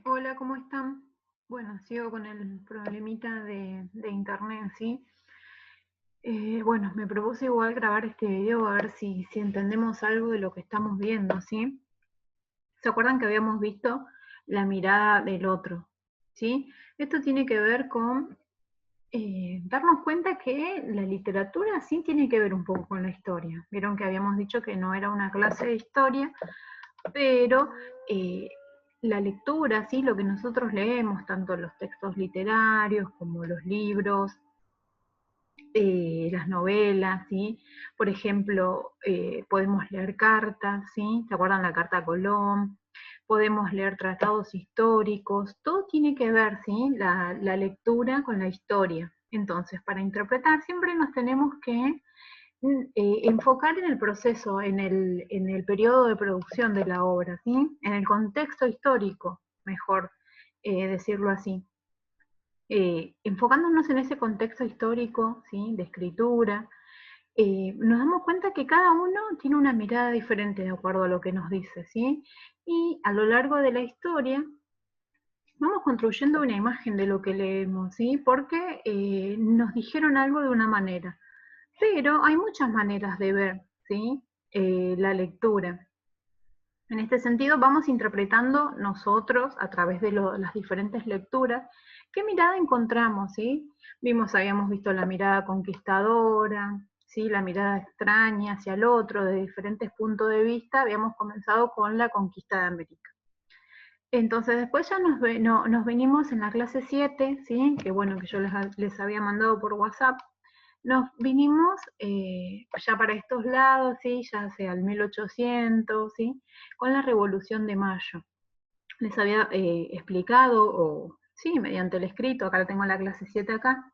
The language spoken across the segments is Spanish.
Hola, ¿cómo están? Bueno, sigo con el problemita de internet, ¿sí? Bueno, me propuse igual grabar este video a ver si entendemos algo de lo que estamos viendo, ¿sí? ¿Se acuerdan que habíamos visto la mirada del otro? ¿Sí? Esto tiene que ver con darnos cuenta que la literatura sí tiene que ver un poco con la historia. Vieron que habíamos dicho que no era una clase de historia, pero eh, la lectura, ¿sí? Lo que nosotros leemos, tanto los textos literarios como los libros, las novelas, ¿sí? Por ejemplo, podemos leer cartas, ¿sí? ¿Se acuerdan la carta a Colón? Podemos leer tratados históricos, todo tiene que ver, ¿sí? La lectura con la historia. Entonces, para interpretar siempre nos tenemos que enfocar en el proceso, en el periodo de producción de la obra, ¿sí? En el contexto histórico, mejor decirlo así. Enfocándonos en ese contexto histórico, ¿sí? De escritura, nos damos cuenta que cada uno tiene una mirada diferente de acuerdo a lo que nos dice, ¿sí? Y a lo largo de la historia vamos construyendo una imagen de lo que leemos, ¿sí? Porque nos dijeron algo de una manera. Pero hay muchas maneras de ver, ¿sí? La lectura. En este sentido, vamos interpretando nosotros, a través de las diferentes lecturas, qué mirada encontramos, ¿sí? Habíamos visto la mirada conquistadora, ¿sí? La mirada extraña hacia el otro, de diferentes puntos de vista. Habíamos comenzado con la conquista de América. Entonces después ya nos venimos en la clase 7, ¿sí? Que bueno, que yo les había mandado por WhatsApp. Nos vinimos ya para estos lados, ¿sí? Ya sea el 1800, ¿sí? Con la Revolución de Mayo. Les había explicado, o sí, mediante el escrito, acá tengo la clase 7 acá,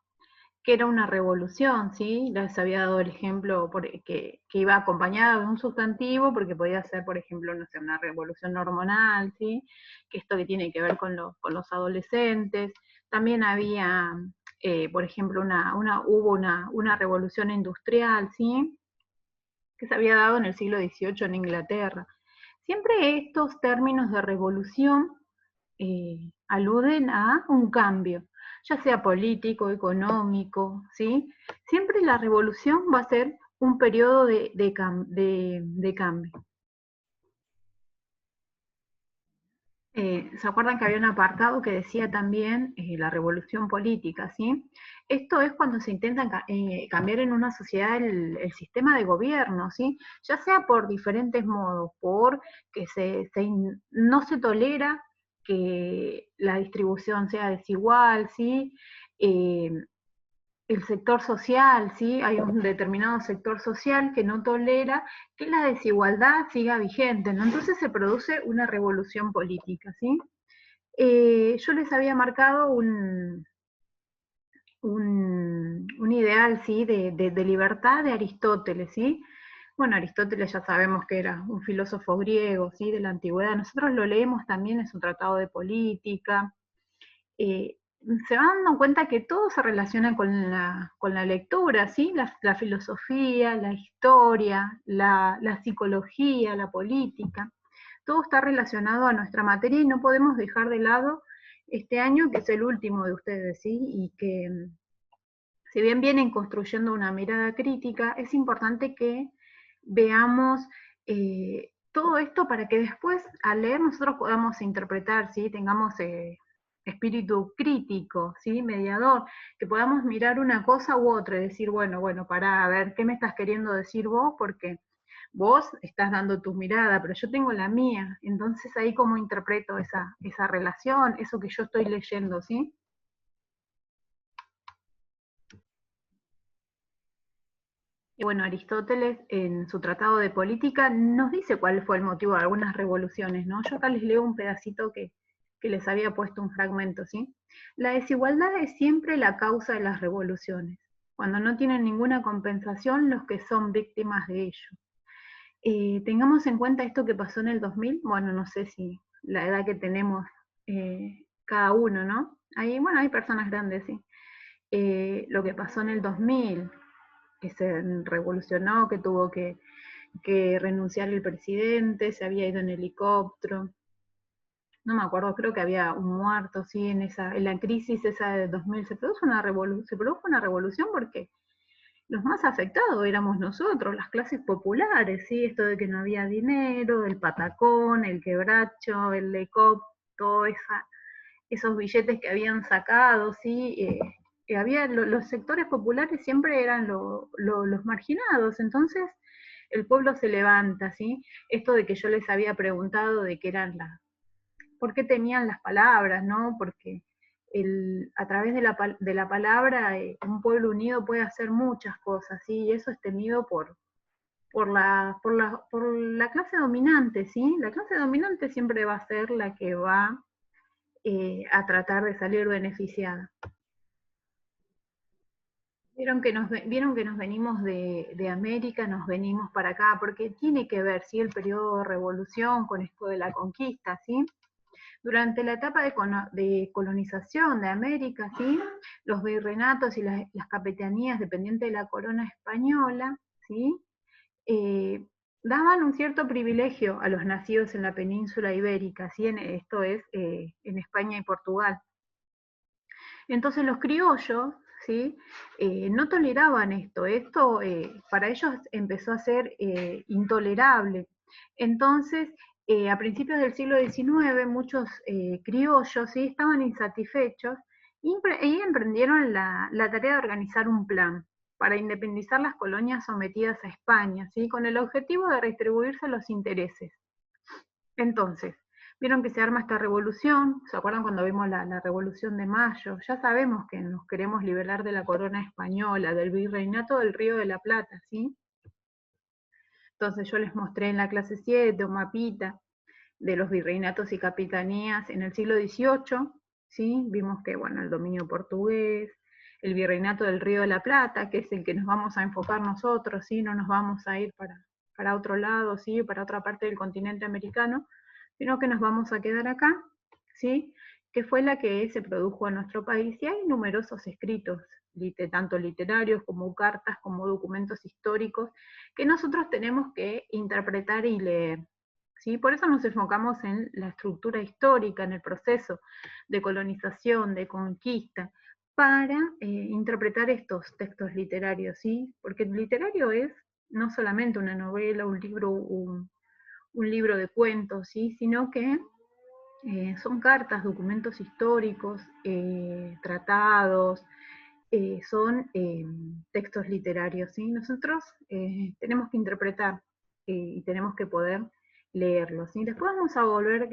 que era una revolución, ¿sí? Les había dado el ejemplo que iba acompañada de un sustantivo, porque podía ser, por ejemplo, no sé, una revolución hormonal, ¿sí? Que esto que tiene que ver con los adolescentes. También había, por ejemplo, hubo una revolución industrial, ¿sí? Que se había dado en el siglo XVIII en Inglaterra. Siempre estos términos de revolución aluden a un cambio, ya sea político, económico, ¿sí? Siempre la revolución va a ser un periodo de cambio. ¿Se acuerdan que había un apartado que decía también la revolución política, ¿sí? Esto es cuando se intenta cambiar en una sociedad el sistema de gobierno, ¿sí? Ya sea por diferentes modos, por que no se tolera que la distribución sea desigual, ¿sí? Eh, el sector social, ¿sí? Hay un determinado sector social que no tolera que la desigualdad siga vigente, ¿no? Entonces se produce una revolución política, ¿sí? Yo les había marcado un ideal, ¿sí? De libertad de Aristóteles, ¿sí? Bueno, Aristóteles ya sabemos que era un filósofo griego, ¿sí? De la antigüedad. Nosotros lo leemos también, es un tratado de política. eh, Se van dando cuenta que todo se relaciona con la lectura, ¿sí? La filosofía, la historia, la psicología, la política, todo está relacionado a nuestra materia y no podemos dejar de lado este año, que es el último de ustedes, ¿sí? Y que si bien vienen construyendo una mirada crítica, es importante que veamos todo esto para que después al leer nosotros podamos interpretar, ¿sí? Tengamos espíritu crítico, ¿sí? Mediador, que podamos mirar una cosa u otra y decir, bueno, para ver qué me estás queriendo decir vos, porque vos estás dando tu mirada, pero yo tengo la mía, entonces ahí cómo interpreto esa relación, eso que yo estoy leyendo, ¿sí? Y bueno, Aristóteles en su Tratado de Política nos dice cuál fue el motivo de algunas revoluciones, ¿no? Yo acá les leo un pedacito que les había puesto un fragmento, ¿sí? La desigualdad es siempre la causa de las revoluciones, cuando no tienen ninguna compensación los que son víctimas de ello. Tengamos en cuenta esto que pasó en el 2000, bueno, no sé si la edad que tenemos cada uno, ¿no? Bueno, hay personas grandes, sí. Lo que pasó en el 2000, que se revolucionó, que tuvo que renunciar el presidente, se había ido en helicóptero. no me acuerdo, creo que había un muerto, sí, en la crisis esa de 2000, se produjo una revolución porque los más afectados éramos nosotros, las clases populares, ¿sí? Esto de que no había dinero, el patacón, el quebracho, el lecop, todos esos billetes que habían sacado, ¿sí? Los sectores populares siempre eran los marginados, entonces el pueblo se levanta, ¿sí? Esto de que yo les había preguntado de qué eran por qué tenían las palabras, ¿no? Porque a través de la palabra un pueblo unido puede hacer muchas cosas, ¿sí? Y eso es temido por la clase dominante, ¿sí? La clase dominante siempre va a ser la que va a tratar de salir beneficiada. Vieron que nos venimos de América, nos venimos para acá, porque tiene que ver, ¿sí? El periodo de revolución con esto de la conquista, ¿sí? Durante la etapa de colonización de América, ¿sí? Los virreinatos y las capitanías dependientes de la corona española, ¿sí? Eh, daban un cierto privilegio a los nacidos en la península ibérica, ¿sí? Esto es en España y Portugal. Entonces los criollos, ¿sí? No toleraban esto para ellos empezó a ser intolerable. Entonces, a principios del siglo XIX, muchos criollos, ¿sí? Estaban insatisfechos y emprendieron la tarea de organizar un plan para independizar las colonias sometidas a España, ¿sí? Con el objetivo de redistribuirse los intereses. Entonces, vieron que se arma esta revolución, ¿se acuerdan cuando vimos la revolución de Mayo? Ya sabemos que nos queremos liberar de la corona española, del virreinato del Río de la Plata, ¿sí? Entonces yo les mostré en la clase 7 un mapita de los virreinatos y capitanías en el siglo XVIII, ¿sí? Vimos que, bueno, el dominio portugués, el virreinato del Río de la Plata, que es el que nos vamos a enfocar nosotros, ¿sí? No nos vamos a ir para otro lado, ¿sí? Para otra parte del continente americano, sino que nos vamos a quedar acá, ¿sí? Que fue la que se produjo en nuestro país. Y hay numerosos escritos, tanto literarios como cartas, como documentos históricos, que nosotros tenemos que interpretar y leer. ¿Sí? Por eso nos enfocamos en la estructura histórica, en el proceso de colonización, de conquista, para interpretar estos textos literarios, ¿sí? Porque el literario es no solamente una novela, un libro de cuentos, ¿sí? Sino que son cartas, documentos históricos, tratados, son textos literarios, ¿sí? Nosotros tenemos que interpretar y tenemos que poder leerlos, ¿sí? Después vamos a volver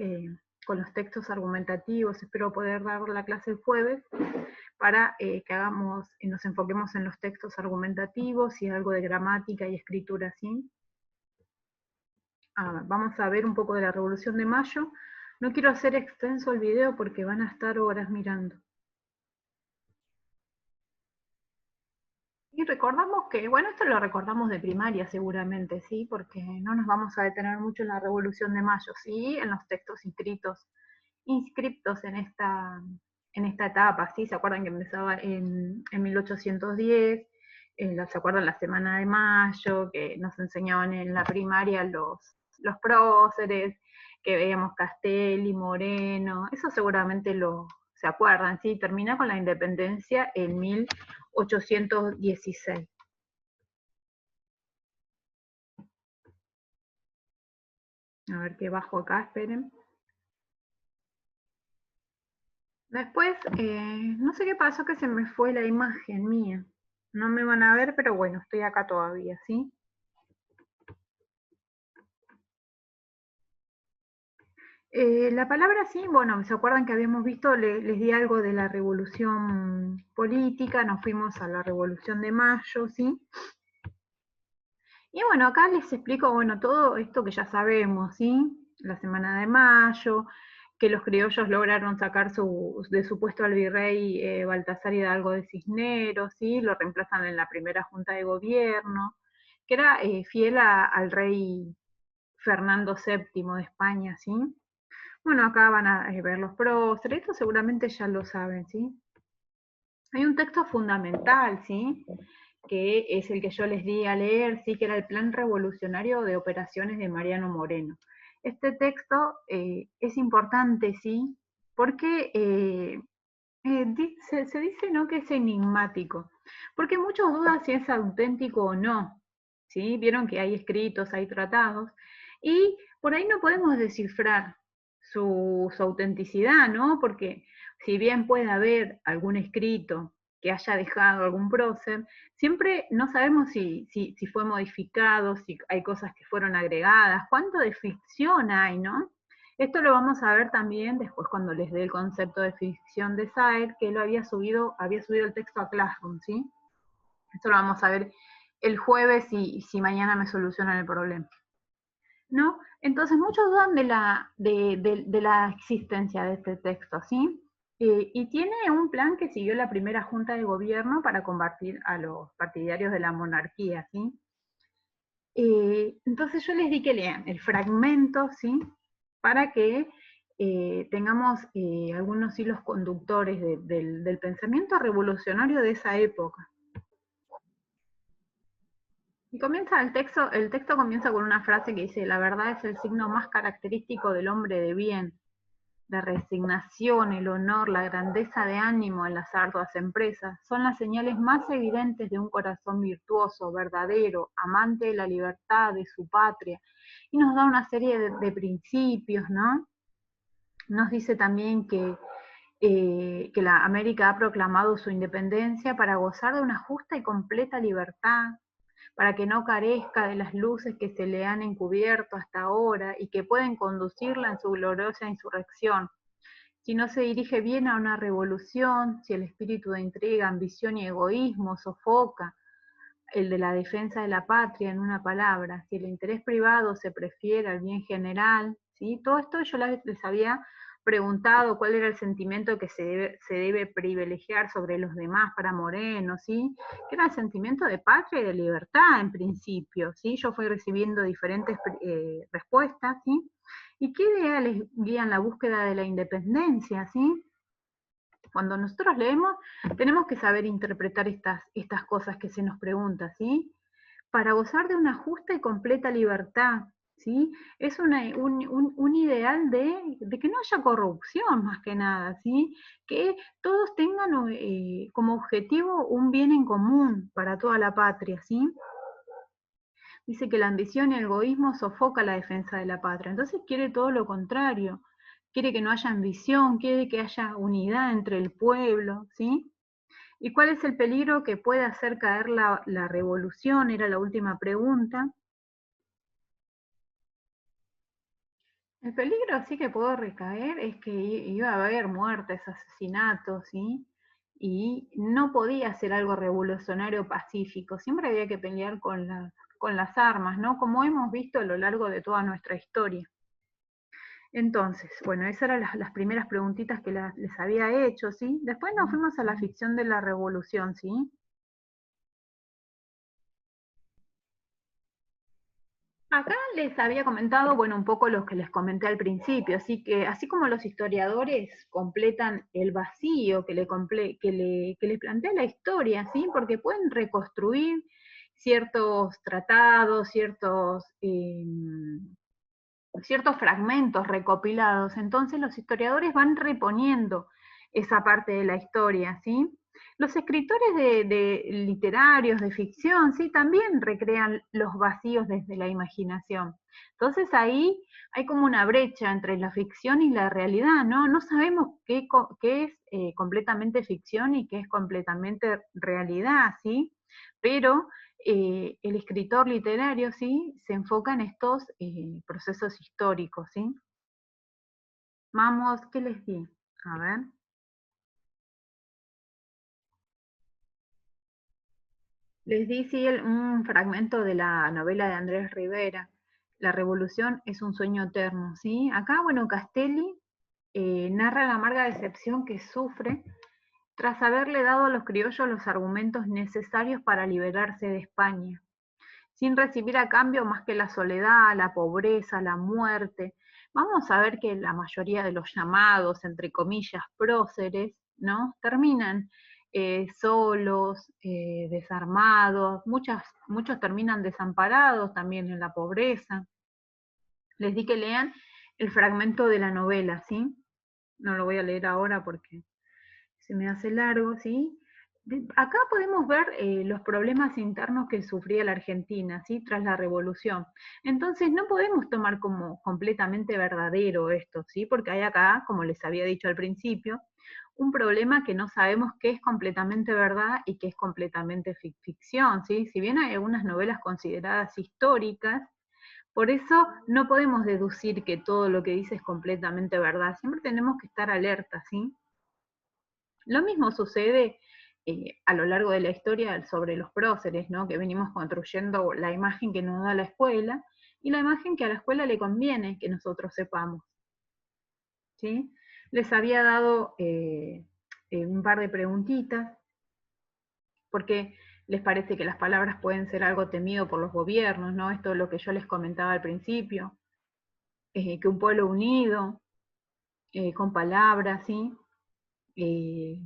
con los textos argumentativos, espero poder dar la clase el jueves para que nos enfoquemos en los textos argumentativos y algo de gramática y escritura, ¿sí? Vamos a ver un poco de la Revolución de Mayo. No quiero hacer extenso el video porque van a estar horas mirando. Y recordamos que, bueno, esto lo recordamos de primaria seguramente, ¿sí? Porque no nos vamos a detener mucho en la Revolución de Mayo, ¿sí? En los textos inscriptos en esta etapa, ¿sí? ¿Se acuerdan que empezaba en 1810? ¿Se acuerdan la Semana de Mayo? Que nos enseñaban en la primaria los próceres, que veíamos Castelli, Moreno, eso seguramente se acuerdan, ¿sí? Termina con la independencia en 1816. A ver qué bajo acá, esperen. Después, no sé qué pasó que se me fue la imagen mía. No me van a ver, pero bueno, estoy acá todavía, ¿sí? La palabra sí, bueno, ¿se acuerdan que habíamos visto? Les di algo de la revolución política, nos fuimos a la revolución de mayo, ¿sí? Y bueno, acá les explico, bueno, todo esto que ya sabemos, ¿sí? La Semana de Mayo, que los criollos lograron sacar de su puesto al virrey Baltasar Hidalgo de Cisneros, ¿sí? Lo reemplazan en la primera junta de gobierno, que era fiel al rey Fernando VII de España, ¿sí? Bueno, acá van a ver los próceres, esto seguramente ya lo saben, ¿sí? Hay un texto fundamental, ¿sí? Que es el que yo les di a leer, sí, que era el Plan Revolucionario de Operaciones de Mariano Moreno. este texto es importante, ¿sí? Porque se dice, ¿no?, que es enigmático, porque muchos dudan si es auténtico o no, ¿sí? Vieron que hay escritos, hay tratados, y por ahí no podemos descifrar su autenticidad, ¿no? Porque si bien puede haber algún escrito que haya dejado algún prócer, siempre no sabemos si fue modificado, si hay cosas que fueron agregadas, cuánto de ficción hay, ¿no? Esto lo vamos a ver también después cuando les dé el concepto de ficción de Saer, que él había subido el texto a Classroom, ¿sí? Esto lo vamos a ver el jueves y si mañana me solucionan el problema, ¿no? Entonces muchos dudan de la existencia de este texto, ¿sí? Y tiene un plan que siguió la primera junta de gobierno para combatir a los partidarios de la monarquía, ¿sí? Entonces yo les di que lean el fragmento, ¿sí? Para que tengamos algunos hilos conductores del pensamiento revolucionario de esa época. Y comienza el texto comienza con una frase que dice: la verdad es el signo más característico del hombre de bien, la resignación, el honor, la grandeza de ánimo en las arduas empresas son las señales más evidentes de un corazón virtuoso, verdadero, amante de la libertad, de su patria, y nos da una serie de principios, ¿no? Nos dice también que la América ha proclamado su independencia para gozar de una justa y completa libertad, para que no carezca de las luces que se le han encubierto hasta ahora y que pueden conducirla en su gloriosa insurrección. Si no se dirige bien a una revolución, si el espíritu de intriga, ambición y egoísmo sofoca el de la defensa de la patria, en una palabra, si el interés privado se prefiere al bien general, ¿sí? Todo esto yo les había preguntado cuál era el sentimiento que se debe privilegiar sobre los demás para Moreno, ¿sí? Que era el sentimiento de patria y de libertad en principio, ¿sí? Yo fui recibiendo diferentes respuestas, ¿sí? ¿Y qué ideales guían la búsqueda de la independencia, ¿sí? Cuando nosotros leemos, tenemos que saber interpretar estas cosas que se nos preguntan, ¿sí? Para gozar de una justa y completa libertad, ¿sí? Es un ideal de que no haya corrupción, más que nada, ¿sí? Que todos tengan como objetivo un bien en común para toda la patria, ¿sí? Dice que la ambición y el egoísmo sofoca la defensa de la patria. Entonces quiere todo lo contrario. Quiere que no haya ambición, quiere que haya unidad entre el pueblo, ¿sí? ¿Y cuál es el peligro que puede hacer caer la revolución? Era la última pregunta. El peligro sí que puedo recaer es que iba a haber muertes, asesinatos, ¿sí? Y no podía ser algo revolucionario pacífico, siempre había que pelear con las armas, ¿no? Como hemos visto a lo largo de toda nuestra historia. Entonces, bueno, esas eran las primeras preguntitas que les había hecho, ¿sí? Después nos fuimos a la ficción de la revolución, ¿sí? Acá les había comentado, bueno, un poco lo que les comenté al principio, así que así como los historiadores completan el vacío que le plantea la historia, ¿sí? Porque pueden reconstruir ciertos tratados, ciertos fragmentos recopilados. Entonces los historiadores van reponiendo esa parte de la historia, ¿sí? Los escritores de literarios, de ficción, ¿sí? También recrean los vacíos desde la imaginación. Entonces ahí hay como una brecha entre la ficción y la realidad, ¿no? No sabemos qué es completamente ficción y qué es completamente realidad, ¿sí? Pero el escritor literario, ¿sí? Se enfoca en estos procesos históricos, ¿sí? Vamos, ¿qué les di? A ver. Les di, sí, un fragmento de la novela de Andrés Rivera, La revolución es un sueño eterno, ¿sí? Acá, bueno, Castelli narra la amarga decepción que sufre tras haberle dado a los criollos los argumentos necesarios para liberarse de España, sin recibir a cambio más que la soledad, la pobreza, la muerte. Vamos a ver que la mayoría de los llamados, entre comillas, próceres, ¿no? Terminan solos, desarmados, muchos terminan desamparados también en la pobreza. Les di que lean el fragmento de la novela, ¿sí? No lo voy a leer ahora porque se me hace largo, ¿sí? Acá podemos ver los problemas internos que sufría la Argentina, ¿sí? Tras la revolución. Entonces no podemos tomar como completamente verdadero esto, ¿sí? Porque hay acá, como les había dicho al principio, un problema que no sabemos qué es completamente verdad y qué es completamente ficción, ¿sí? Si bien hay algunas novelas consideradas históricas, por eso no podemos deducir que todo lo que dice es completamente verdad. Siempre tenemos que estar alerta, ¿sí? Lo mismo sucede a lo largo de la historia sobre los próceres, ¿no? Que venimos construyendo la imagen que nos da la escuela y la imagen que a la escuela le conviene que nosotros sepamos, ¿sí? Les había dado un par de preguntitas, porque les parece que las palabras pueden ser algo temido por los gobiernos, ¿no? Esto es lo que yo les comentaba al principio, que un pueblo unido, con palabras, ¿sí? Eh,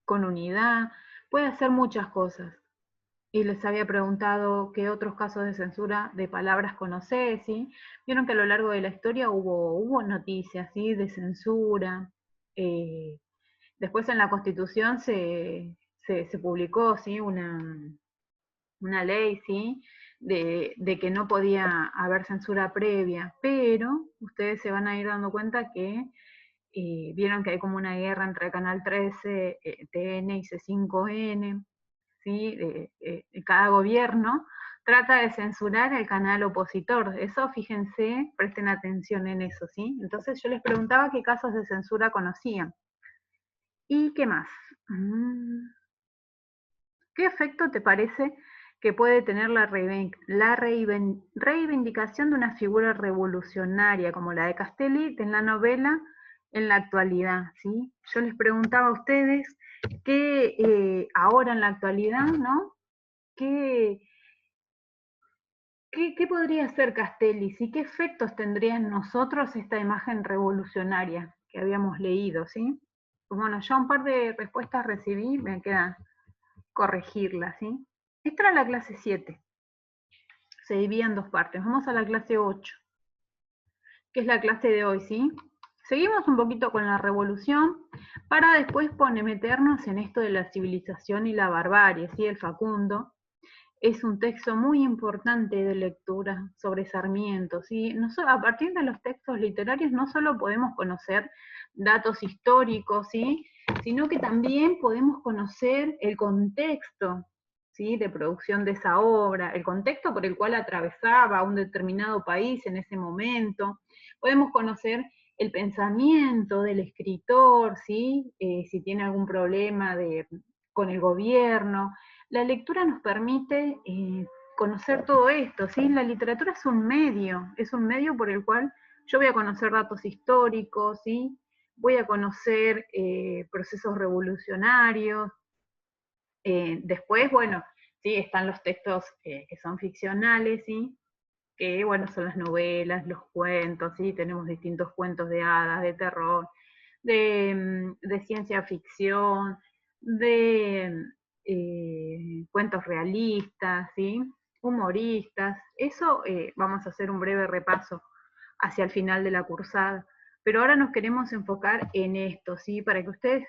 con unidad, puede hacer muchas cosas. Y les había preguntado qué otros casos de censura de palabras conocés, ¿sí? Vieron que a lo largo de la historia hubo noticias, ¿sí? De censura. Eh, Después en la Constitución se publicó, ¿sí? Una ley, ¿sí? De que no podía haber censura previa, pero ustedes se van a ir dando cuenta que vieron que hay como una guerra entre Canal 13, TN y C5N, ¿sí? Cada gobierno trata de censurar el canal opositor. Eso, fíjense, presten atención en eso, ¿sí? Entonces yo les preguntaba qué casos de censura conocían. ¿Y qué más? ¿Qué efecto te parece que puede tener la reivindicación de una figura revolucionaria como la de Castelli en la novela en la actualidad? ¿Sí? Yo les preguntaba a ustedes que ahora en la actualidad, ¿no? ¿Qué, qué podría ser Castelli? ¿Sí? ¿Qué efectos tendría en nosotros esta imagen revolucionaria que habíamos leído? ¿Sí? Pues bueno, ya un par de respuestas recibí, me queda corregirlas, ¿sí? Esta era la clase 7, se divide en dos partes. Vamos a la clase 8, que es la clase de hoy, ¿sí? Seguimos un poquito con la revolución para después meternos en esto de la civilización y la barbarie, ¿sí? El Facundo es un texto muy importante de lectura sobre Sarmiento, ¿sí? A partir de los textos literarios no solo podemos conocer datos históricos, ¿sí? Sino que también podemos conocer el contexto, ¿sí? De producción de esa obra, el contexto por el cual atravesaba un determinado país en ese momento. Podemos conocer el pensamiento del escritor, ¿sí? Si tiene algún problema con el gobierno. La lectura nos permite conocer todo esto, ¿sí? La literatura es un medio por el cual yo voy a conocer datos históricos, ¿sí? Voy a conocer procesos revolucionarios. Después, bueno, sí, están los textos que son ficcionales, ¿sí? Que, bueno, son las novelas, los cuentos, ¿sí? Tenemos distintos cuentos de hadas, de terror, de ciencia ficción, de cuentos realistas, ¿sí? Humoristas. Eso vamos a hacer un breve repaso hacia el final de la cursada. Pero ahora nos queremos enfocar en esto, ¿sí? Para que ustedes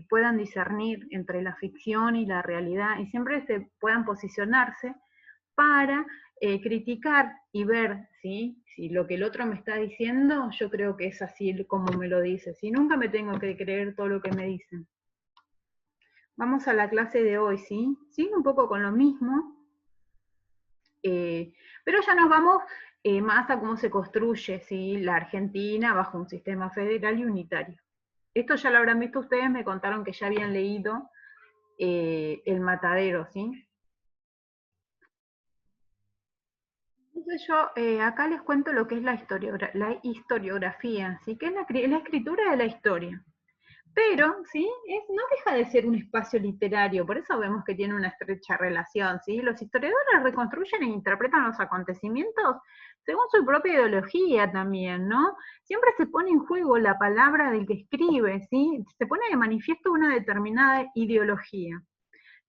puedan discernir entre la ficción y la realidad y siempre se puedan posicionarse para criticar y ver, ¿sí? Si lo que el otro me está diciendo, yo creo que es así como me lo dice. Si nunca me tengo que creer todo lo que me dicen. Vamos a la clase de hoy, ¿sí? Sigue un poco con lo mismo, pero ya nos vamos más a cómo se construye, ¿sí? La Argentina bajo un sistema federal y unitario. Esto ya lo habrán visto ustedes, me contaron que ya habían leído El Matadero, ¿sí? Entonces yo acá les cuento lo que es la historiografía, ¿sí? Que es la escritura de la historia. Pero, ¿sí? No deja de ser un espacio literario, por eso vemos que tiene una estrecha relación, ¿sí? Los historiadores reconstruyen e interpretan los acontecimientos según su propia ideología también, ¿no? Siempre se pone en juego la palabra del que escribe, ¿sí? Se pone de manifiesto una determinada ideología.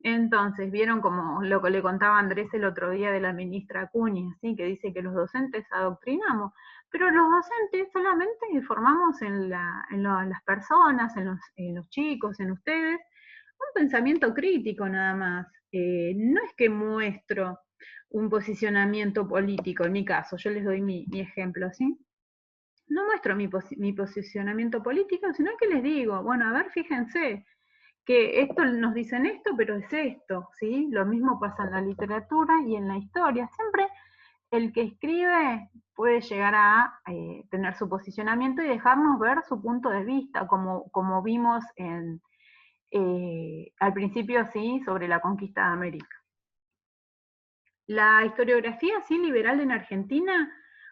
Entonces, vieron como lo que le contaba Andrés el otro día de la ministra Acuña, ¿sí? Que dice que los docentes adoctrinamos, pero los docentes solamente informamos en las personas, en los chicos, en ustedes, un pensamiento crítico nada más. No es que muestro un posicionamiento político, en mi caso, yo les doy mi ejemplo, ¿sí? No muestro mi posicionamiento político, sino que les digo, bueno, a ver, fíjense, que esto nos dicen esto, pero es esto, ¿sí? Lo mismo pasa en la literatura y en la historia. Siempre el que escribe puede llegar a tener su posicionamiento y dejarnos ver su punto de vista, como vimos al principio, sí, sobre la conquista de América. La historiografía sí, liberal en Argentina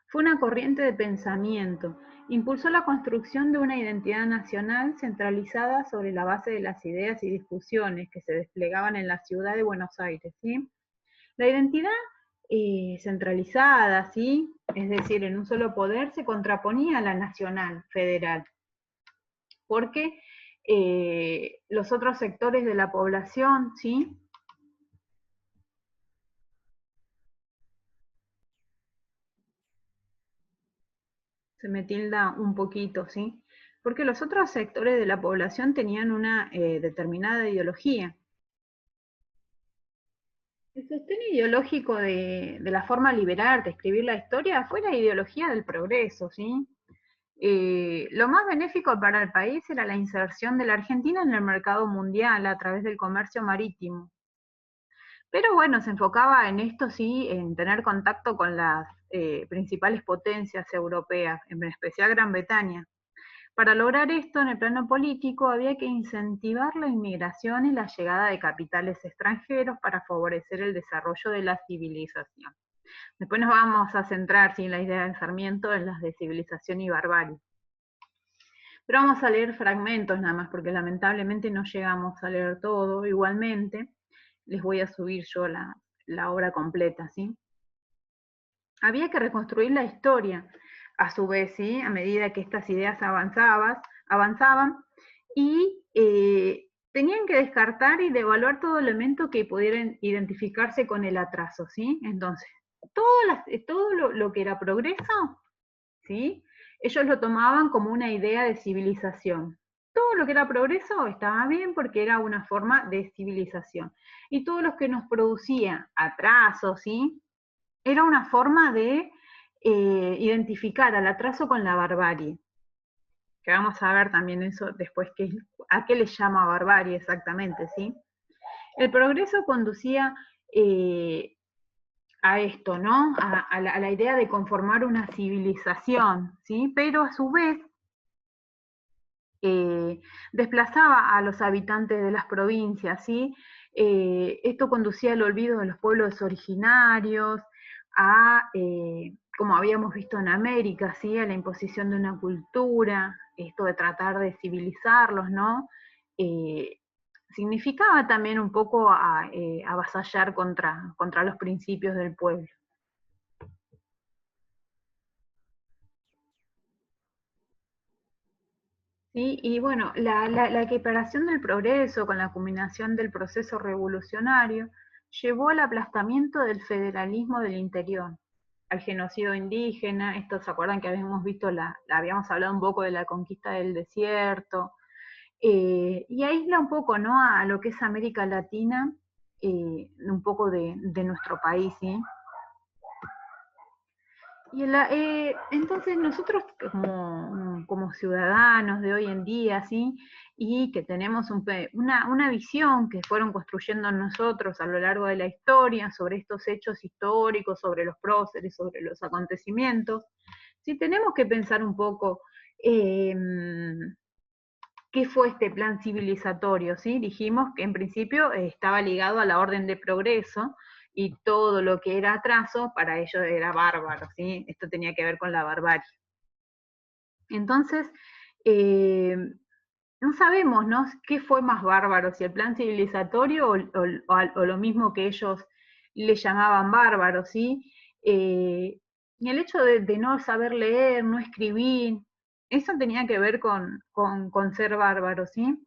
fue una corriente de pensamiento. Impulsó la construcción de una identidad nacional centralizada sobre la base de las ideas y discusiones que se desplegaban en la ciudad de Buenos Aires. ¿Sí? La identidad centralizada, ¿sí? Es decir, en un solo poder, se contraponía a la nacional, federal, porque los otros sectores de la población, ¿sí? Se me tilda un poquito, ¿sí? Porque los otros sectores de la población tenían una determinada ideología. El sostén ideológico de la forma liberal de escribir la historia fue la ideología del progreso, ¿sí? Lo más benéfico para el país era la inserción de la Argentina en el mercado mundial a través del comercio marítimo. Pero bueno, se enfocaba en esto, sí, en tener contacto con las principales potencias europeas, en especial Gran Bretaña. Para lograr esto, en el plano político, había que incentivar la inmigración y la llegada de capitales extranjeros para favorecer el desarrollo de la civilización. Después nos vamos a centrar, en la idea de Sarmiento, en las de civilización y barbarie. Pero vamos a leer fragmentos nada más, porque lamentablemente no llegamos a leer todo. Igualmente, les voy a subir yo la obra completa, ¿sí? Había que reconstruir la historia, a su vez, ¿sí? A medida que estas ideas avanzaban, y tenían que descartar y devaluar todo elemento que pudieran identificarse con el atraso, ¿sí? Entonces, todo lo que era progreso, ¿sí? Ellos lo tomaban como una idea de civilización. Todo lo que era progreso estaba bien porque era una forma de civilización. Y todo lo que nos producía atraso, ¿sí? Era una forma de identificar al atraso con la barbarie. Que vamos a ver también eso después, a qué le llama barbarie exactamente, ¿sí? El progreso conducía a esto, ¿no? A la idea de conformar una civilización, ¿sí? Pero a su vez desplazaba a los habitantes de las provincias, ¿sí? Esto conducía al olvido de los pueblos originarios, como habíamos visto en América, ¿sí? A la imposición de una cultura, esto de tratar de civilizarlos, ¿no? Eh, Significaba también un poco avasallar contra los principios del pueblo. Sí, y bueno, la equiparación del progreso con la culminación del proceso revolucionario llevó al aplastamiento del federalismo del interior, al genocidio indígena. Esto, ¿se acuerdan que habíamos visto, habíamos hablado un poco de la conquista del desierto? Y aísla un poco, ¿no? A lo que es América Latina, un poco de nuestro país, ¿sí? Entonces nosotros como ciudadanos de hoy en día, ¿sí? Y que tenemos una visión que fueron construyendo nosotros a lo largo de la historia sobre estos hechos históricos, sobre los próceres, sobre los acontecimientos, sí tenemos que pensar un poco eh, qué fue este plan civilizatorio, ¿sí? Dijimos que en principio estaba ligado a la orden de progreso, y todo lo que era atraso para ellos era bárbaro, ¿sí? Esto tenía que ver con la barbarie. Entonces, eh, no sabemos, ¿no? ¿Qué fue más bárbaro? Si el plan civilizatorio o lo mismo que ellos le llamaban bárbaro, ¿sí? Y el hecho de no saber leer, no escribir, eso tenía que ver con ser bárbaro, ¿sí?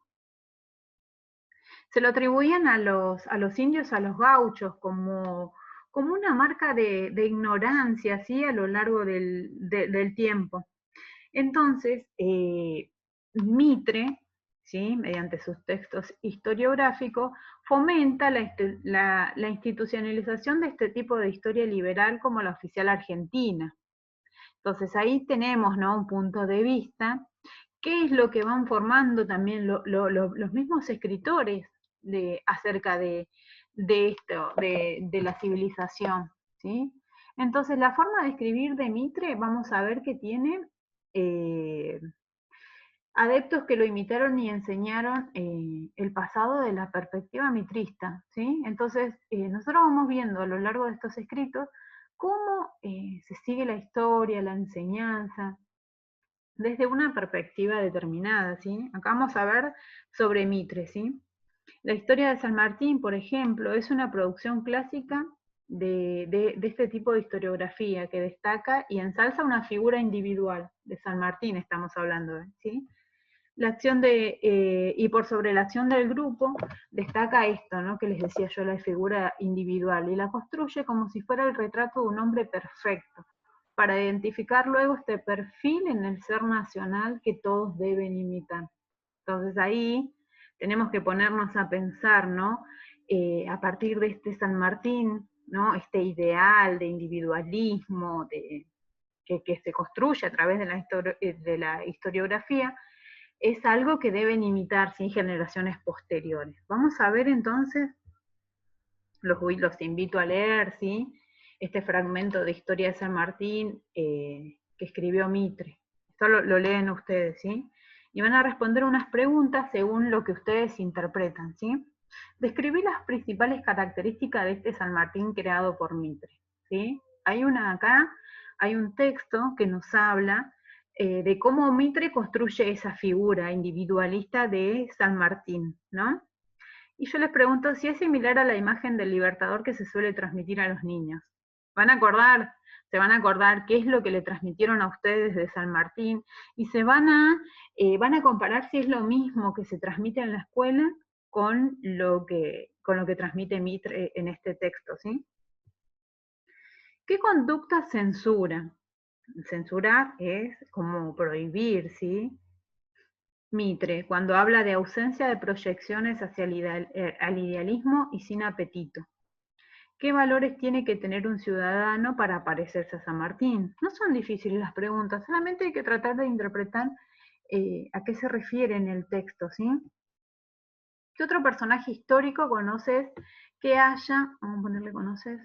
se lo atribuían a los indios, a los gauchos, como una marca de ignorancia, ¿sí? A lo largo del tiempo. Entonces, Mitre, ¿sí? Mediante sus textos historiográficos, fomenta la institucionalización de este tipo de historia liberal como la oficial argentina. Entonces ahí tenemos, ¿no?, un punto de vista. ¿Qué es lo que van formando también los mismos escritores acerca de esto, de la civilización? ¿Sí? Entonces, la forma de escribir de Mitre, vamos a ver que tiene eh, adeptos que lo imitaron y enseñaron el pasado de la perspectiva mitrista. ¿Sí? Entonces, nosotros vamos viendo a lo largo de estos escritos cómo se sigue la historia, la enseñanza, desde una perspectiva determinada, ¿sí? Acá vamos a ver sobre Mitre, ¿sí? La historia de San Martín, por ejemplo, es una producción clásica de este tipo de historiografía que destaca y ensalza una figura individual. De San Martín estamos hablando, ¿sí? La acción y por sobre la acción del grupo, destaca esto, ¿no?, que les decía yo, la figura individual, y la construye como si fuera el retrato de un hombre perfecto, para identificar luego este perfil en el ser nacional que todos deben imitar. Entonces ahí tenemos que ponernos a pensar, ¿no? A partir de este San Martín, ¿no?, este ideal de individualismo que se construye a través de la historiografía, es algo que deben imitar sin generaciones posteriores. Vamos a ver entonces, los invito a leer, ¿sí?, este fragmento de Historia de San Martín que escribió Mitre. Esto lo leen ustedes, ¿sí? Y van a responder unas preguntas según lo que ustedes interpretan, ¿sí? Describí las principales características de este San Martín creado por Mitre, ¿sí? Hay un texto que nos habla de cómo Mitre construye esa figura individualista de San Martín, ¿no? Y yo les pregunto si es similar a la imagen del libertador que se suele transmitir a los niños. Se van a acordar qué es lo que le transmitieron a ustedes de San Martín, y van a comparar si es lo mismo que se transmite en la escuela con lo que transmite Mitre en este texto, ¿sí? ¿Qué conducta censura? Censurar es como prohibir, ¿sí? Mitre, cuando habla de ausencia de proyecciones hacia al idealismo y sin apetito. ¿Qué valores tiene que tener un ciudadano para parecerse a San Martín? No son difíciles las preguntas, solamente hay que tratar de interpretar a qué se refiere en el texto, ¿sí? ¿Qué otro personaje histórico conoces vamos a ponerle conoces,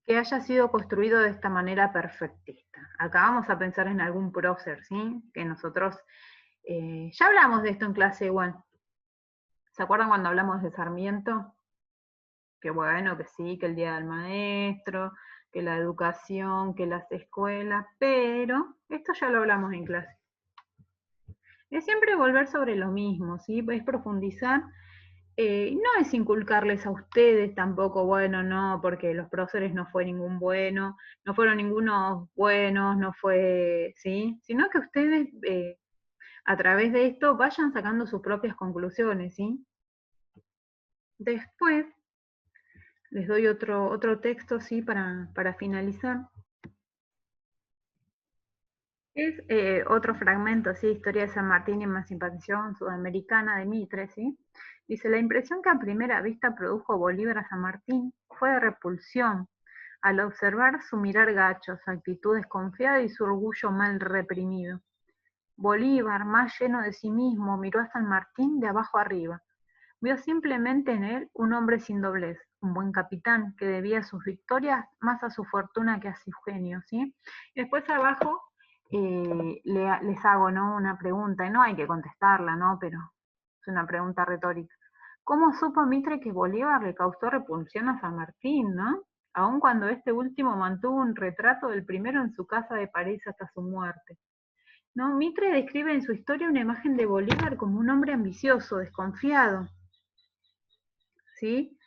que haya sido construido de esta manera perfectista? Acá vamos a pensar en algún prócer, ¿sí? Que nosotros ya hablamos de esto en clase igual. ¿Se acuerdan cuando hablamos de Sarmiento? Que bueno, que sí, que el Día del Maestro, que la educación, que las escuelas, pero esto ya lo hablamos en clase. Es siempre volver sobre lo mismo, ¿sí? Es profundizar, no es inculcarles a ustedes tampoco, bueno, no, porque los próceres no fueron ningunos buenos, no fue, ¿sí? Sino que ustedes a través de esto vayan sacando sus propias conclusiones, ¿sí? Después les doy otro texto, ¿sí?, para finalizar. Es otro fragmento, ¿sí?, Historia de San Martín y Emancipación Sudamericana de Mitre, ¿sí? Dice, la impresión que a primera vista produjo Bolívar a San Martín fue de repulsión, al observar su mirar gacho, su actitud desconfiada y su orgullo mal reprimido. Bolívar, más lleno de sí mismo, miró a San Martín de abajo arriba. Vio simplemente en él un hombre sin doblez, un buen capitán que debía sus victorias más a su fortuna que a su genio, ¿sí? Y después abajo les hago, ¿no?, una pregunta, y no hay que contestarla, ¿no?, pero es una pregunta retórica. ¿Cómo supo Mitre que Bolívar le causó repulsión a San Martín, ¿no?, aun cuando este último mantuvo un retrato del primero en su casa de París hasta su muerte? ¿No? Mitre describe en su historia una imagen de Bolívar como un hombre ambicioso, desconfiado, ¿sí?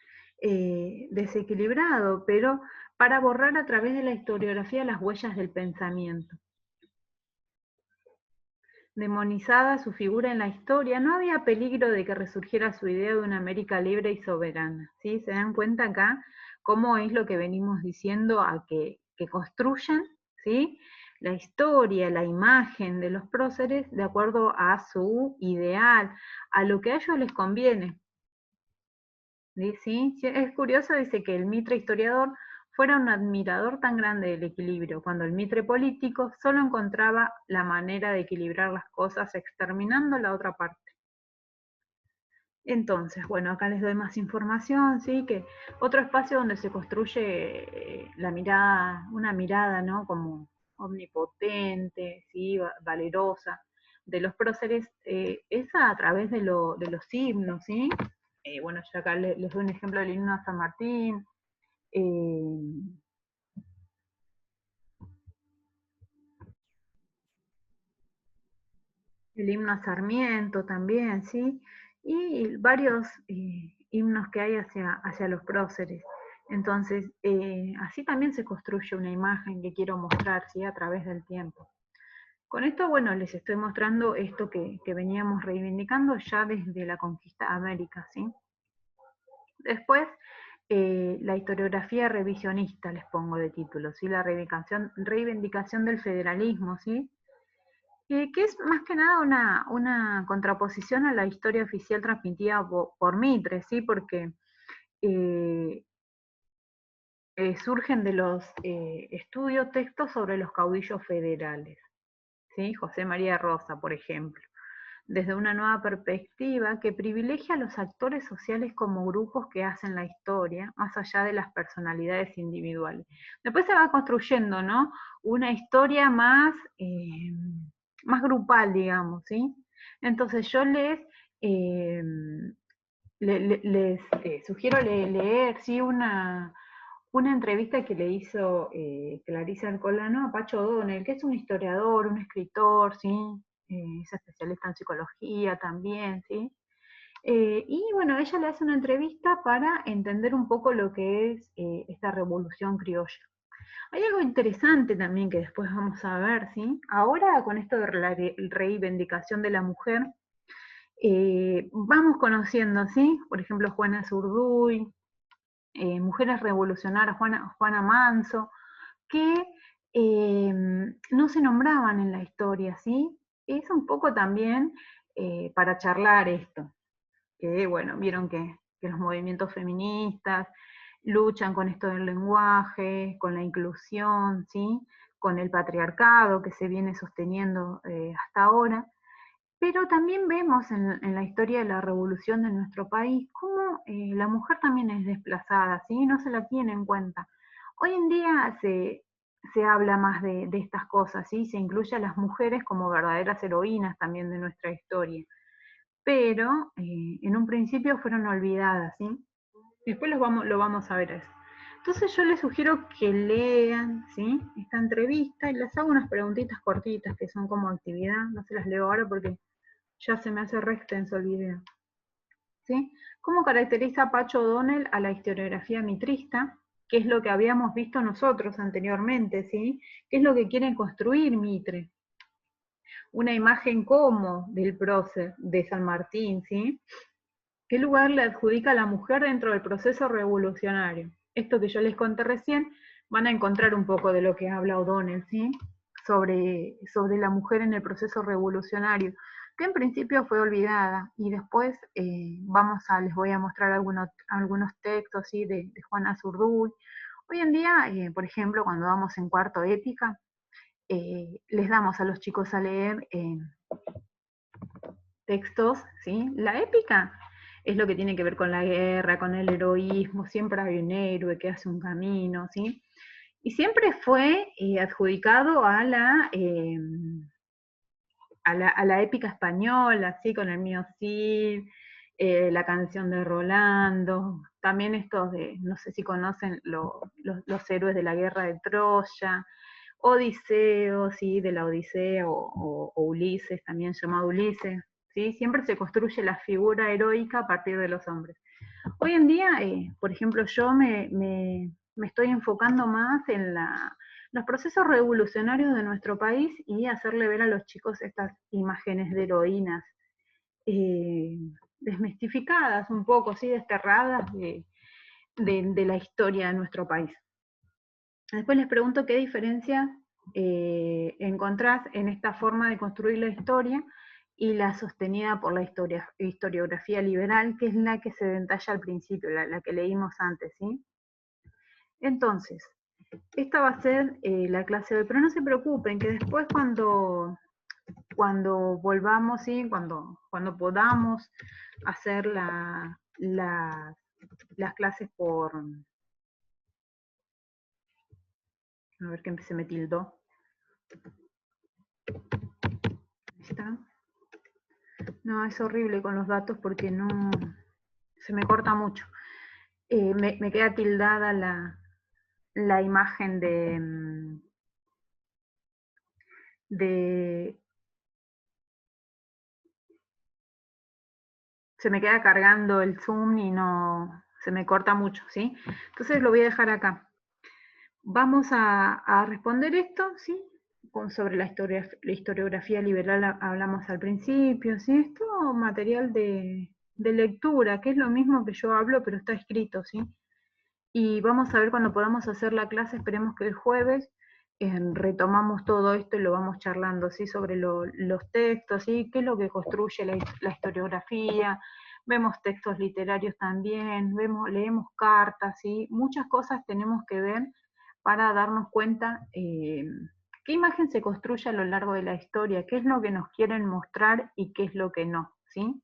Desequilibrado, pero para borrar a través de la historiografía las huellas del pensamiento. demonizada su figura en la historia, no había peligro de que resurgiera su idea de una América libre y soberana. ¿Sí? ¿Se dan cuenta acá cómo es lo que venimos diciendo a que construyan, ¿sí?, la historia, la imagen de los próceres de acuerdo a su ideal, a lo que a ellos les conviene? ¿Sí? Es curioso, dice que el Mitre historiador fuera un admirador tan grande del equilibrio, cuando el Mitre político solo encontraba la manera de equilibrar las cosas exterminando la otra parte. Entonces, bueno, acá les doy más información, ¿sí? Que otro espacio donde se construye la mirada, una mirada, ¿no?, como omnipotente, ¿sí?, valerosa, de los próceres, es a través de los himnos, ¿sí? Bueno, yo acá les doy un ejemplo del himno a San Martín, el himno a Sarmiento también, ¿sí? Y varios himnos que hay hacia los próceres. Entonces, así también se construye una imagen que quiero mostrar, ¿sí?, a través del tiempo. Con esto, bueno, les estoy mostrando esto que veníamos reivindicando ya desde la conquista de América, ¿sí? Después, la historiografía revisionista, les pongo de título, ¿sí? La reivindicación del federalismo, ¿sí? Que es más que nada una contraposición a la historia oficial transmitida por Mitre, ¿sí? Porque eh, surgen de los estudios textos sobre los caudillos federales, ¿sí? José María Rosa, por ejemplo, desde una nueva perspectiva que privilegia a los actores sociales como grupos que hacen la historia, más allá de las personalidades individuales. Después se va construyendo, ¿no?, una historia más grupal, digamos, ¿sí? Entonces yo eh, les sugiero leer, ¿sí?, una entrevista que le hizo Clarisa Alcolano a Pacho O'Donnell, que es un historiador, un escritor, ¿sí? Es especialista en psicología también, ¿sí? Y bueno, ella le hace una entrevista para entender un poco lo que es esta revolución criolla. Hay algo interesante también que después vamos a ver, ¿sí? Ahora con esto de la reivindicación de la mujer, vamos conociendo, ¿sí? Por ejemplo, Juana Zurduy, mujeres revolucionarias, Juana Manso, que no se nombraban en la historia, ¿sí? Es un poco también para charlar esto, que bueno, vieron que los movimientos feministas luchan con esto del lenguaje, con la inclusión, ¿sí?, con el patriarcado que se viene sosteniendo hasta ahora, pero también vemos en la historia de la revolución de nuestro país cómo la mujer también es desplazada, ¿sí? No se la tiene en cuenta. Hoy en día se habla más de estas cosas, ¿sí? Se incluye a las mujeres como verdaderas heroínas también de nuestra historia, pero en un principio fueron olvidadas, ¿sí? Después lo vamos a ver eso. Entonces yo les sugiero que lean, ¿sí?, esta entrevista y les hago unas preguntitas cortitas que son como actividad, no se las leo ahora porque ya se me hace re extenso el video, ¿sí? ¿Cómo caracteriza Pacho O'Donnell a la historiografía mitrista? ¿Qué es lo que habíamos visto nosotros anteriormente, ¿sí? ¿Qué es lo que quieren construir Mitre? Una imagen como del prócer de San Martín, ¿sí? ¿Qué lugar le adjudica a la mujer dentro del proceso revolucionario? Esto que yo les conté recién, van a encontrar un poco de lo que habla O'Donnell, ¿sí?, sobre la mujer en el proceso revolucionario, que en principio fue olvidada, y después les voy a mostrar algunos textos, ¿sí?, de Juana Zurduy. Hoy en día, por ejemplo, cuando vamos en cuarto ética, les damos a los chicos a leer textos, ¿sí? La épica es lo que tiene que ver con la guerra, con el heroísmo, siempre hay un héroe que hace un camino, ¿sí? Y siempre fue adjudicado a la épica española, ¿sí? Con el mío Cid, la canción de Rolando, también estos no sé si conocen los héroes de la guerra de Troya, Odiseo, ¿sí?, de la Odisea, o Ulises, también llamado Ulises, ¿sí? Siempre se construye la figura heroica a partir de los hombres. Hoy en día, por ejemplo, yo me estoy enfocando más en los procesos revolucionarios de nuestro país y hacerle ver a los chicos estas imágenes de heroínas eh, desmistificadas un poco, ¿sí? Desterradas de la historia de nuestro país. Después les pregunto qué diferencia encontrás en esta forma de construir la historia y la sostenida por la historiografía liberal, que es la que se detalla al principio, la que leímos antes, ¿sí? Entonces, esta va a ser la clase de hoy, pero no se preocupen, que después cuando volvamos, ¿sí? Cuando podamos hacer las clases por... A ver que se me tildó. ¿Está? No, es horrible con los datos porque no... Se me corta mucho. Me queda tildada la imagen de... Se me queda cargando el Zoom y no... Se me corta mucho, ¿sí? Entonces lo voy a dejar acá. Vamos a responder esto, ¿sí? Sobre la historiografía liberal hablamos al principio, ¿sí? Esto material de lectura, que es lo mismo que yo hablo, pero está escrito, ¿sí? Y vamos a ver cuando podamos hacer la clase, esperemos que el jueves retomamos todo esto y lo vamos charlando, ¿sí? Sobre los textos, ¿sí? Qué es lo que construye la historiografía, vemos textos literarios también, leemos cartas, ¿sí? Muchas cosas tenemos que ver para darnos cuenta qué imagen se construye a lo largo de la historia, qué es lo que nos quieren mostrar y qué es lo que no, ¿sí?